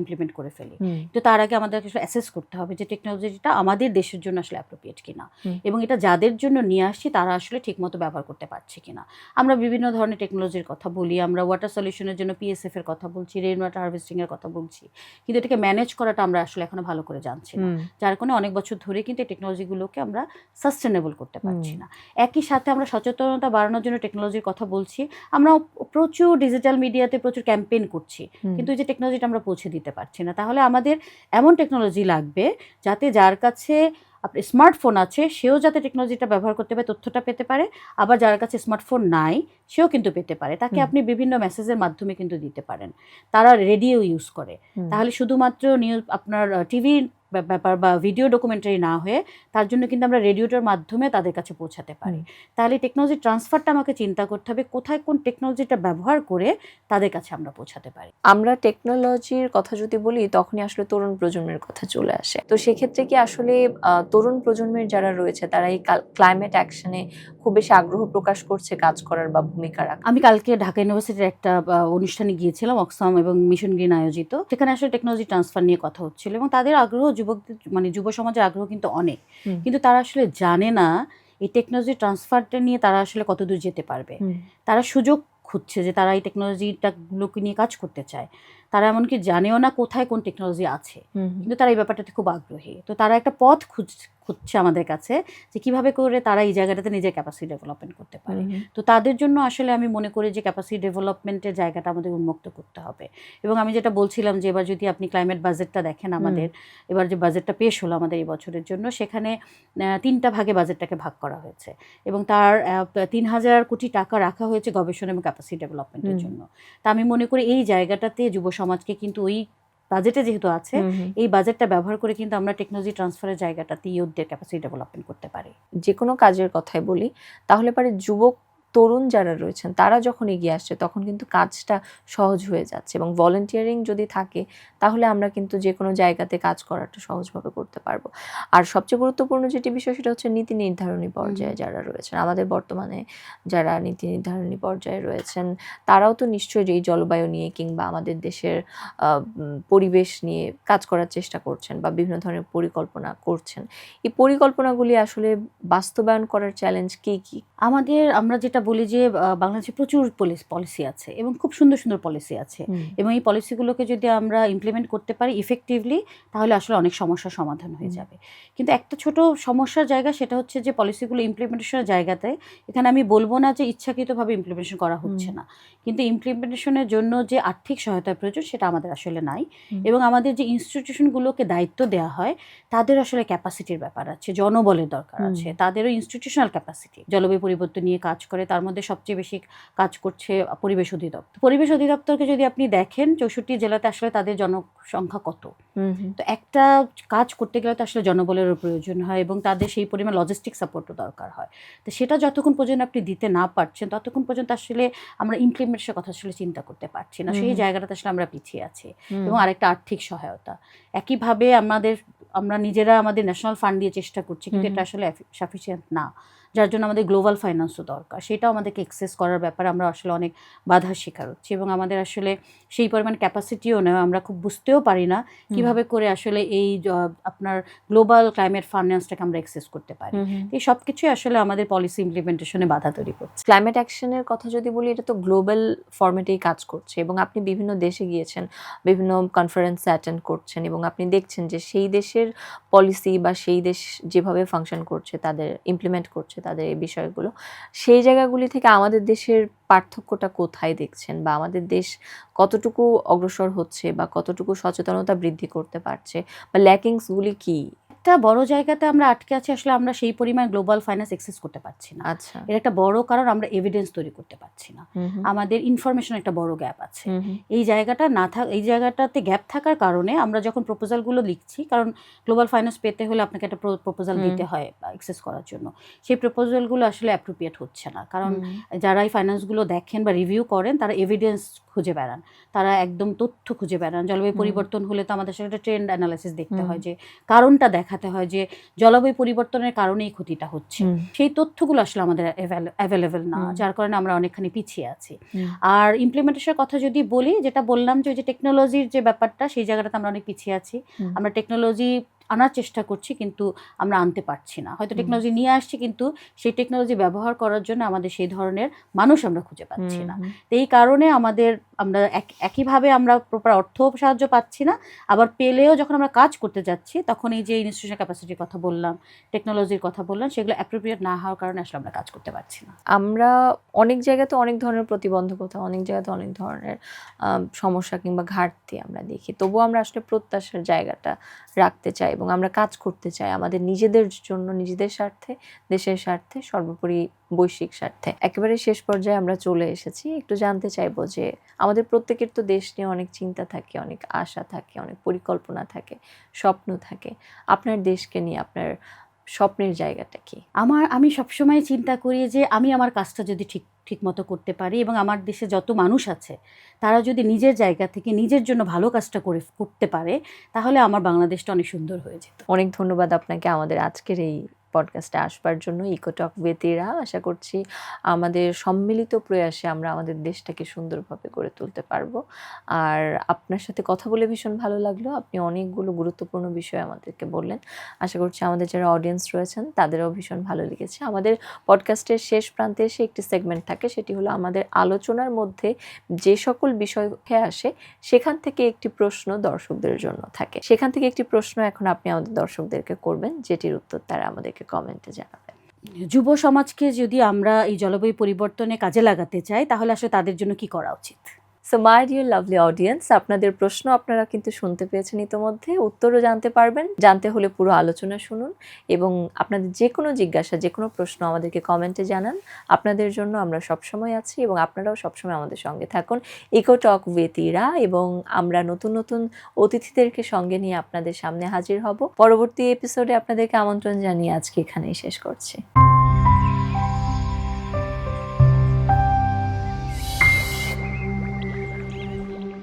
ইমপ্লিমেন্ট করে ফেলি। তো তার আগে আমাদের আসলে অ্যাসেস করতে হবে যে টেকনোলজিটা আমাদের দেশের জন্য আসলে অ্যাপ্রোপ্রিয়েট কিনা, এবং এটা যাদের জন্য নিয়ে আসছি তারা আসলে ঠিকমতো ব্যবহার করতে পারছে কিনা। আমরা বিভিন্ন ধরনের টেকনোলজির কথা বলি, আমরা ওয়াটার সলিউশনের জন্য PSF এর কথা বলছি, রেইন ওয়াটার হারভেস্টিং এর কথা বলছি, কিন্তু এটাকে ম্যানেজ করাটা আমরা আসলে এখনো ভালো করে জানছি না, যার কারণে অনেক বছর ধরে কিন্তু এই টেকনোলজিগুলোকে আমরা সাস্টেনেবল করতে পারছি না। একই সাথে আমরা সচেতনতা বাড়ানোর জন্য টেকনোলজির কথা বলছি, আমরা প্রচুর ডিজিটাল মিডিয়াতে প্রচুর ক্যাম্পেইন করছি, কিন্তু এই যে টেকনোলজিটা আমরা পৌঁছে দিতে পারছি না। তাহলে আমাদের এমন টেকনোলজি লাগবে যাতে যার কাছে আপনার স্মার্টফোন আছে সেও যাতে টেকনোলজিটা ব্যবহার করতে পারে, তথ্যটা পেতে পারে, আবার যার কাছে স্মার্টফোন নাই সেও কিন্তু পেতে পারে। তাকে আপনি বিভিন্ন মেসেজের মাধ্যমে কিন্তু দিতে পারেন। তারা রেডিও ইউজ করে, তাহলে শুধুমাত্র নিউজ আপনার টিভি ব্যাপার বা ভিডিও ডকুমেন্টারি না হয়ে তার জন্য কিন্তু আমরা রেডিওটার মাধ্যমে তাদের কাছে পৌঁছাতে পারি। তাহলে টেকনোলজি ট্রান্সফারটা আমাকে চিন্তা করতে হবে, কোথায় কোন টেকনোলজিটা ব্যবহার করে তাদের কাছে আমরা পৌঁছাতে পারি। আমরা টেকনোলজির কথা যদি বলি তখনই আসলে তরুণ প্রজন্মের কথা চলে আসে। তো সেক্ষেত্রে কি আসলে তরুণ প্রজন্মের যারা রয়েছে তারা এই ক্লাইমেট অ্যাকশনে খুব বেশি আগ্রহ প্রকাশ করছে কাজ করার বা ভূমিকা রাখা? আমি কালকে ঢাকা ইউনিভার্সিটির একটা অনুষ্ঠানে গিয়েছিলাম, অক্সফাম এবং মিশন গ্রিন আয়োজিত। সেখানে আসলে টেকনোলজি ট্রান্সফার নিয়ে কথা হচ্ছিল, এবং তাদের আগ্রহ যুবকদের মানে যুব সমাজের আগ্রহ কিন্তু অনেক, কিন্তু তারা আসলে জানে না এই টেকনোলজি ট্রান্সফারটা নিয়ে তারা আসলে কতদূর যেতে পারবে। তারা সুযোগ খুঁজছে যে তারা এই টেকনোলজিটাগুলোকে নিয়ে কাজ করতে চায়, তারা এমনকি জানেও না কোথায় কোন টেকনোলজি আছে, কিন্তু তারা এই ব্যাপারটাতে খুব আগ্রহী। তো তারা একটা পথ খুঁজছে আমাদের কাছে যে কিভাবে করে তারা এই জায়গাটাতে নিজের ক্যাপাসিটি ডেভেলপমেন্ট করতে পারে। তো তাদের জন্য আসলে আমি মনে করি যে ক্যাপাসিটি ডেভেলপমেন্টের জায়গাটা আমাদের উন্মুক্ত করতে হবে। এবং আমি যেটা বলছিলাম যে এবার যদি আপনি ক্লাইমেট বাজেটটা দেখেন, আমাদের এবার যে বাজেটটা পেশ হলো আমাদের এই বছরের জন্য, সেখানে 3টা ভাগে বাজেটটাকে ভাগ করা হয়েছে, এবং তার 3000 কোটি টাকা রাখা হয়েছে গবেষণা এবং ক্যাপাসিটি ডেভেলপমেন্টের জন্য। তা আমি মনে করি এই জায়গাটাতে যুব সমাজকে কিন্তু ওই বাজেটে যেহেতু আছে, এই বাজেটটা ব্যবহার করে কিন্তু আমরা টেকনোলজি ট্রান্সফারের জায়গাটাতে ইউথদের ক্যাপাসিটি ডেভেলপমেন্ট করতে পারি। যে কোনো কাজের কথাই বলি, তাহলে পরে যুবক তরুণ যারা রয়েছেন তারা যখন এগিয়ে আসছে তখন কিন্তু কাজটা সহজ হয়ে যাচ্ছে, এবং ভলেন্টিয়ারিং যদি থাকে তাহলে আমরা কিন্তু যে কোনো জায়গাতে কাজ করাটা সহজভাবে করতে পারবো। আর সবচেয়ে গুরুত্বপূর্ণ যেটি বিষয় সেটা হচ্ছে নীতি নির্ধারণী পর্যায়ে যারা রয়েছেন, আমাদের বর্তমানে যারা নীতি নির্ধারণী পর্যায়ে রয়েছেন তারাও তো নিশ্চয়ই এই জলবায়ু নিয়ে কিংবা আমাদের দেশের পরিবেশ নিয়ে কাজ করার চেষ্টা করছেন বা বিভিন্ন ধরনের পরিকল্পনা করছেন। এই পরিকল্পনাগুলি আসলে বাস্তবায়ন করার চ্যালেঞ্জ কি কি? আমরা যেটা বলি যে বাংলাদেশে প্রচুর পলিসি আছে এবং খুব সুন্দর সুন্দর পলিসি আছে, এবং এই পলিসিগুলোকে যদি আমরা ইমপ্লিমেন্ট করতে পারি ইফেক্টিভলি তাহলে আসলে অনেক সমস্যার সমাধান হয়ে যাবে। কিন্তু একটা ছোট সমস্যার জায়গা সেটা হচ্ছে যে পলিসিগুলো ইমপ্লিমেন্টেশনের জায়গাতে, এখানে আমি বলবো না যে ইচ্ছাকৃতভাবে ইমপ্লিমেন্টেশন করা হচ্ছে না, কিন্তু ইমপ্লিমেন্টেশনের জন্য যে আর্থিক সহায়তা প্রয়োজন সেটা আমাদের আসলে নাই। এবং আমাদের যে ইনস্টিটিউশনগুলোকে দায়িত্ব দেওয়া হয় তাদের আসলে ক্যাপাসিটির ব্যাপার আছে, জনবলের দরকার আছে, তাদেরও ইনস্টিটিউশনাল ক্যাপাসিটি। জলবায়ু পরিবর্তন নিয়ে কাজ করে, তার মধ্যে সবচেয়ে বেশি কাজ করছে পরিবেশ অধিদপ্তর। পরিবেশ অধিদপ্তরকে যদি আপনি দেখেন 64 জেলাতে আসলে তাদের জনসংখ্যা কত, তো একটা কাজ করতে গেলে তো আসলে জনবলেরও প্রয়োজন হয় এবং তাদের সেই পরিমাণ লজিস্টিক সাপোর্টও দরকার হয়। তো সেটা যতক্ষণ পর্যন্ত আপনি দিতে না পারছেন ততক্ষণ পর্যন্ত আসলে আমরা ইমপ্লিমেন্টেশনের কথা আসলে চিন্তা করতে পারছি না, সেই জায়গাটাতে আসলে আমরা পিছিয়ে আছি। এবং আরেকটা আর্থিক সহায়তা, একইভাবে আমরা নিজেরা আমাদের ন্যাশনাল ফান্ড দিয়ে চেষ্টা করছি, কিন্তু এটা আসলে সাফিসিয়েন্ট না, যার জন্য আমাদের গ্লোবাল ফাইন্যান্সও দরকার, সেটাও আমাদেরকে অ্যাক্সেস করার ব্যাপারে আমরা আসলে অনেক বাধার শিকার হচ্ছি এবং আমাদের আসলে সেই পরিমাণ ক্যাপাসিটিও নয়, আমরা খুব বুঝতেও পারি না কিভাবে করে আসলে এই আপনার গ্লোবাল ক্লাইমেট ফাইন্যান্সটাকে আমরা অ্যাক্সেস করতে পারি। এই সব কিছুই আসলে আমাদের পলিসি ইমপ্লিমেন্টেশনে বাধা তৈরি করছে। ক্লাইমেট অ্যাকশনের কথা যদি বলি, এটা তো গ্লোবাল ফরম্যাটেই কাজ করছে এবং আপনি বিভিন্ন দেশে গিয়েছেন, বিভিন্ন কনফারেন্সে অ্যাটেন্ড করছেন এবং আপনি দেখছেন যে সেই দেশের পলিসি বা সেই দেশ যেভাবে ফাংশন করছে, তাদের ইমপ্লিমেন্ট করছে তাদের এই বিষয়গুলো, সেই জায়গাগুলি থেকে আমাদের দেশের পার্থক্যটা কোথায় দেখছেন, বা আমাদের দেশ কতটুকু অগ্রসর হচ্ছে বা কতটুকু সচেতনতা বৃদ্ধি করতে পারছে, বা ল্যাকিংসগুলি কি? একটা বড় জায়গাতে আমরা আটকে আছি, আসলে আমরা সেই পরিমাণ গ্লোবাল ফাইন্যান্স অ্যাক্সেস করতে পারছি না। আচ্ছা, এর একটা বড় কারণ আমরা এভিডেন্স তৈরি করতে পারছি না, আমাদের ইনফরমেশন একটা বড় গ্যাপ আছে। এই জায়গাটাতে গ্যাপ থাকার কারণে আমরা যখন প্রপোজালগুলো লিখছি, কারণ গ্লোবাল ফাইন্যান্স পেতে হলে আপনাকে একটা প্রপোজাল দিতে হয় অ্যাক্সেস করার জন্য, সেই প্রপোজালগুলো আসলে অ্যাপ্রোপ্রিয়েট হচ্ছে না, কারণ যারা এই ফাইন্যান্সগুলো দেখেন বা রিভিউ করেন তারা এভিডেন্স খুঁজে বেড়ান, তারা একদম তথ্য খুঁজে বেড়ান। জলবায়ু পরিবর্তন হলে তো আমাদের সাথে একটা ট্রেন্ড অ্যানালাইসিস দেখতে হয়, যে কারণটা দেখাতে হয় যে জলবায়ু পরিবর্তনের কারণেই ক্ষতিটা হচ্ছে, সেই তথ্যগুলো আসলে আমাদের অ্যাভেলেবেল না, যার কারণে আমরা অনেকখানি পিছিয়ে আছি। আর ইমপ্লিমেন্টেশনের কথা যদি বলি, যেটা বললাম যে ওই যে টেকনোলজির যে ব্যাপারটা, সেই জায়গাটাতে আমরা অনেক পিছিয়ে আছি। আমরা টেকনোলজি আনার চেষ্টা করছি কিন্তু আমরা আনতে পারছি না, হয়তো টেকনোলজি নিয়ে আসছি কিন্তু সেই টেকনোলজি ব্যবহার করার জন্য আমাদের সেই ধরনের মানুষ আমরা খুঁজে পাচ্ছি না। তো এই কারণে আমরা একইভাবে আমরা প্রপার অর্থ সাহায্য পাচ্ছি না, আবার পেলেও যখন আমরা কাজ করতে যাচ্ছি তখন এই যে ইনস্টিটিউশন ক্যাপাসিটির কথা বললাম, টেকনোলজির কথা বললাম, সেগুলো অ্যাপ্রোপ্রিয়েট না হওয়ার কারণে আসলে আমরা কাজ করতে পারছি না। আমরা অনেক জায়গাতে অনেক ধরনের প্রতিবন্ধকতা, অনেক জায়গাতে অনেক ধরনের সমস্যা কিংবা ঘাটতি আমরা দেখি, তবুও আমরা আসলে প্রত্যাশার জায়গাটা রাখতে চাই এবং আমরা কাজ করতে চাই আমাদের নিজেদের জন্য, নিজেদের স্বার্থে, দেশের স্বার্থে, সর্বোপরি বৈশ্বিক স্বার্থে। একেবারে শেষ পর্যায়ে আমরা চলে এসেছি, একটু জানতে চাইবো যে আমাদের প্রত্যেকের তো দেশ নিয়ে অনেক চিন্তা থাকে, অনেক আশা থাকে, অনেক পরিকল্পনা থাকে, স্বপ্ন থাকে। আপনার দেশকে নিয়ে আপনার স্বপ্নের জায়গাটা কি? আমি সবসময় চিন্তা করি যে আমি আমার কাজটা যদি ঠিক মতো করতে পারি এবং আমার দেশে যত মানুষ আছে তারা যদি নিজের জায়গা থেকে নিজের জন্য ভালো কাজটা করতে পারে, তাহলে আমার বাংলাদেশটা অনেক সুন্দর হয়ে যেত। অনেক ধন্যবাদ আপনাকে আমাদের আজকের এই পডকাস্টে আসবার জন্য, ইকোটক উইথ ইরা। আশা করছি আমাদের সম্মিলিত প্রয়াসে আমরা আমাদের দেশটাকে সুন্দরভাবে গড়ে তুলতে পারবো। আর আপনার সাথে কথা বলে ভীষণ ভালো লাগলো, আপনি অনেকগুলো গুরুত্বপূর্ণ বিষয় আমাদেরকে বললেন। আশা করছি আমাদের যারা অডিয়েন্স রয়েছেন তাদেরও ভীষণ ভালো লেগেছে। আমাদের পডকাস্টের শেষ প্রান্তে এসে একটি সেগমেন্ট থাকে, সেটি হলো আমাদের আলোচনার মধ্যে যে সকল বিষয় উঠে আসে সেখান থেকে একটি প্রশ্ন দর্শকদের জন্য থাকে। সেখান থেকে একটি প্রশ্ন এখন আপনি আমাদের দর্শকদেরকে করবেন, যেটির উত্তর তারা আমাদেরকে কমেন্টে জানাবেন। যুব সমাজকে যদি আমরা এই জলবায়ু পরিবর্তনে কাজে লাগাতে চাই তাহলে আসলে তাদের জন্য কি করা উচিত? So my dear lovely audience, আপনাদের প্রশ্ন আপনারা কিন্তু শুনতে পেয়েছেন ইতোমধ্যে, উত্তরও জানতে পারবেন। জানতে হলে পুরো আলোচনা শুনুন এবং আপনাদের যে কোনো জিজ্ঞাসা, যে কোনো প্রশ্ন আমাদেরকে কমেন্টে জানান। আপনাদের জন্য আমরা সবসময় আছি এবং আপনারাও সবসময় আমাদের সঙ্গে থাকুন ইকো টক উইথ ইরা, এবং আমরা নতুন নতুন অতিথিদেরকে সঙ্গে নিয়ে আপনাদের সামনে হাজির হব। পরবর্তী এপিসোডে আপনাদেরকে আমন্ত্রণ জানিয়ে আজকে এখানেই শেষ করছি।